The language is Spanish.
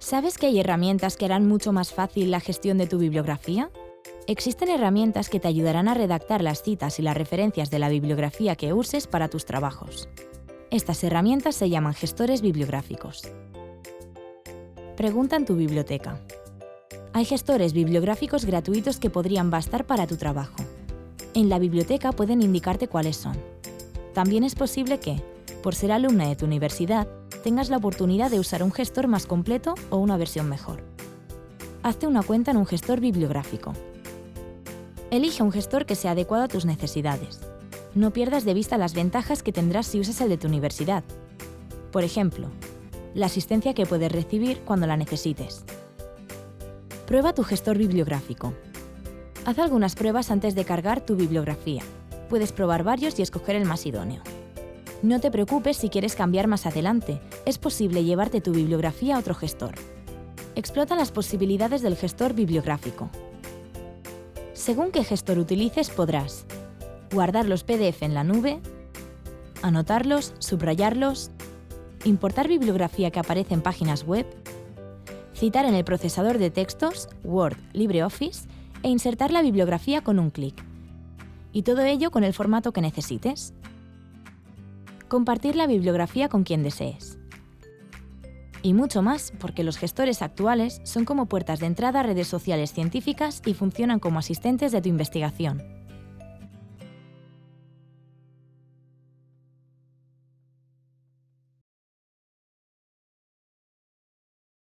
¿Sabes que hay herramientas que harán mucho más fácil la gestión de tu bibliografía? Existen herramientas que te ayudarán a redactar las citas y las referencias de la bibliografía que uses para tus trabajos. Estas herramientas se llaman gestores bibliográficos. Pregunta en tu biblioteca. Hay gestores bibliográficos gratuitos que podrían bastar para tu trabajo. En la biblioteca pueden indicarte cuáles son. También es posible que, por ser alumna de tu universidad, tengas la oportunidad de usar un gestor más completo o una versión mejor. Hazte una cuenta en un gestor bibliográfico. Elige un gestor que sea adecuado a tus necesidades. No pierdas de vista las ventajas que tendrás si usas el de tu universidad. Por ejemplo, la asistencia que puedes recibir cuando la necesites. Prueba tu gestor bibliográfico. Haz algunas pruebas antes de cargar tu bibliografía. Puedes probar varios y escoger el más idóneo. No te preocupes si quieres cambiar más adelante, es posible llevarte tu bibliografía a otro gestor. Explota las posibilidades del gestor bibliográfico. Según qué gestor utilices podrás guardar los PDF en la nube, anotarlos, subrayarlos, importar bibliografía que aparece en páginas web, citar en el procesador de textos, Word, LibreOffice, e insertar la bibliografía con un clic. Y todo ello con el formato que necesites. Compartir la bibliografía con quien desees. Y mucho más, porque los gestores actuales son como puertas de entrada a redes sociales científicas y funcionan como asistentes de tu investigación.